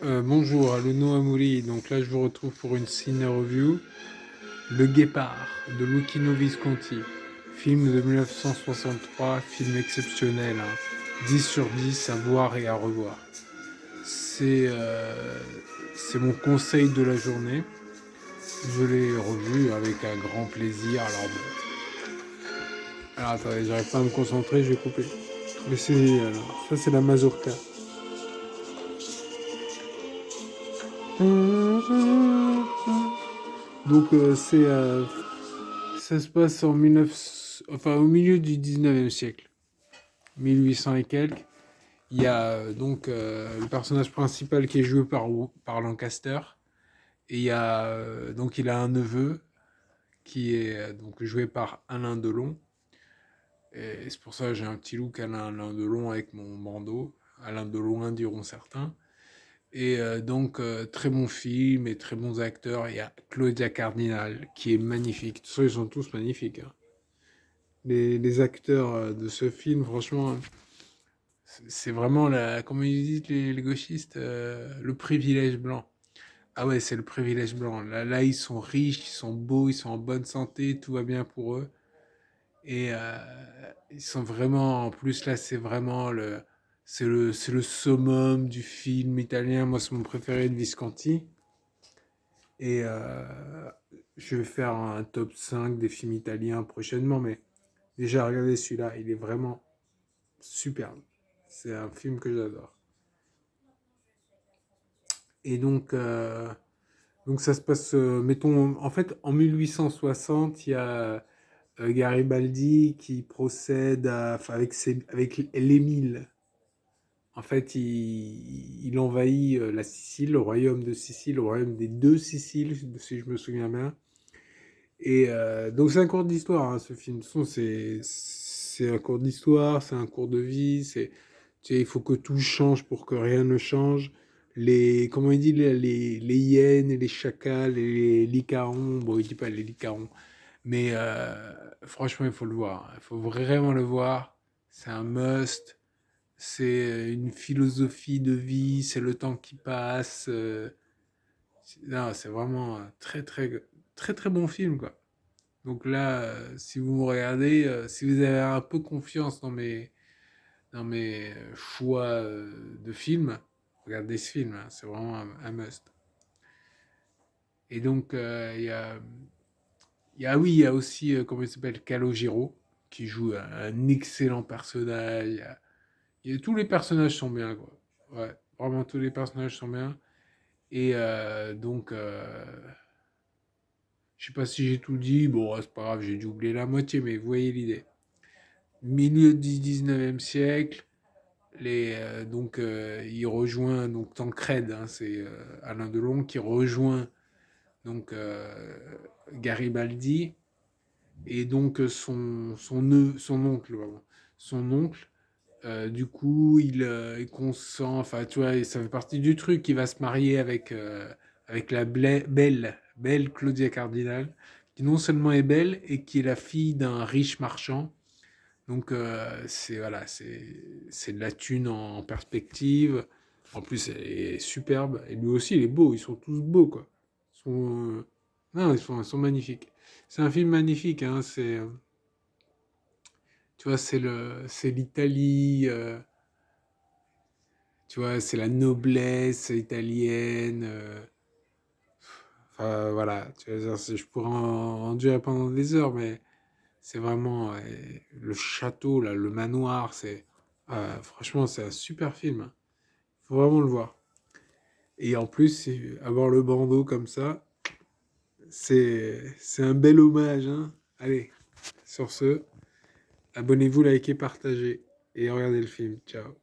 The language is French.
Bonjour, Aluno Amouli. Donc là, je vous retrouve pour une ciné review. Le Guépard de Luchino Visconti. Film de 1963, film exceptionnel, hein. 10 sur 10 à voir et à revoir. C'est c'est mon conseil de la journée. Je l'ai revu avec un grand plaisir. Alors attendez, j'arrive pas à me concentrer, je vais couper. Mais c'est génial, hein. Ça, c'est la mazurka. Donc ça se passe en 19... enfin, au milieu du 19e siècle, 1800 et quelques. Il y a le personnage principal qui est joué par Lancaster. Et donc il a un neveu qui est donc joué par Alain Delon. Et c'est pour ça que j'ai un petit look Alain Delon avec mon bandeau. Alain Delon, diront certains. Et très bon film et très bons acteurs. Il y a Claudia Cardinal qui est magnifique. De toute façon, ils sont tous magnifiques, hein. Les acteurs de ce film, franchement, c'est vraiment comment ils disent les gauchistes, le privilège blanc. Ah ouais, c'est le privilège blanc. Là, ils sont riches, ils sont beaux, ils sont en bonne santé, tout va bien pour eux. Et ils sont vraiment, en plus là, c'est le summum du film italien. Moi, c'est mon préféré de Visconti. Et je vais faire un top 5 des films italiens prochainement, mais déjà, regardez celui-là, il est vraiment superbe. C'est un film que j'adore. Et donc ça se passe, mettons, en fait, en 1860, il y a Garibaldi qui procède enfin, avec l'Émile. En fait, il envahit la Sicile, le royaume de Sicile, le royaume des deux Siciles, si je me souviens bien. Et donc c'est un cours d'histoire, hein, ce film. De toute façon, c'est un cours d'histoire, c'est un cours de vie. Tu sais, il faut que tout change pour que rien ne change. Comment il dit, les hyènes et les chacals et les licarons. Bon, il dit pas les licarons, mais franchement, il faut le voir, hein. Il faut vraiment le voir. C'est un must. C'est une philosophie de vie. C'est le temps qui passe. Non, c'est vraiment un très très très très bon film, quoi. Donc là, si vous me regardez, si vous avez un peu confiance dans mes choix de films, regardez ce film, hein, c'est vraiment un must. Et donc, oui, il y a aussi, comment il s'appelle, Calogero, qui joue un excellent personnage. Tous les personnages sont bien, quoi. Ouais, vraiment, tous les personnages sont bien. Et je sais pas si j'ai tout dit, bon, c'est pas grave, j'ai dû oublier la moitié, mais vous voyez l'idée. Milieu du 19e siècle, il rejoint donc Tancred, hein, c'est Alain Delon qui rejoint donc Garibaldi et donc son oncle, pardon. Son oncle, du coup, il consent, enfin, tu vois, ça fait partie du truc, il va se marier avec la belle Claudia Cardinal, qui non seulement est belle et qui est la fille d'un riche marchand. Donc voilà, c'est de la thune en perspective. En plus, elle est superbe. Et lui aussi, il est beau. Ils sont tous beaux, quoi. Non, ils sont magnifiques. C'est un film magnifique, hein. Tu vois, c'est l'Italie. Tu vois, c'est la noblesse italienne. Enfin, voilà. Tu vois, je pourrais en durer pendant des heures, mais c'est vraiment le château, là, le manoir. Franchement, c'est un super film, hein. Faut vraiment le voir. Et en plus, avoir le bandeau comme ça, c'est un bel hommage, hein. Allez, sur ce, abonnez-vous, likez, partagez et regardez le film. Ciao.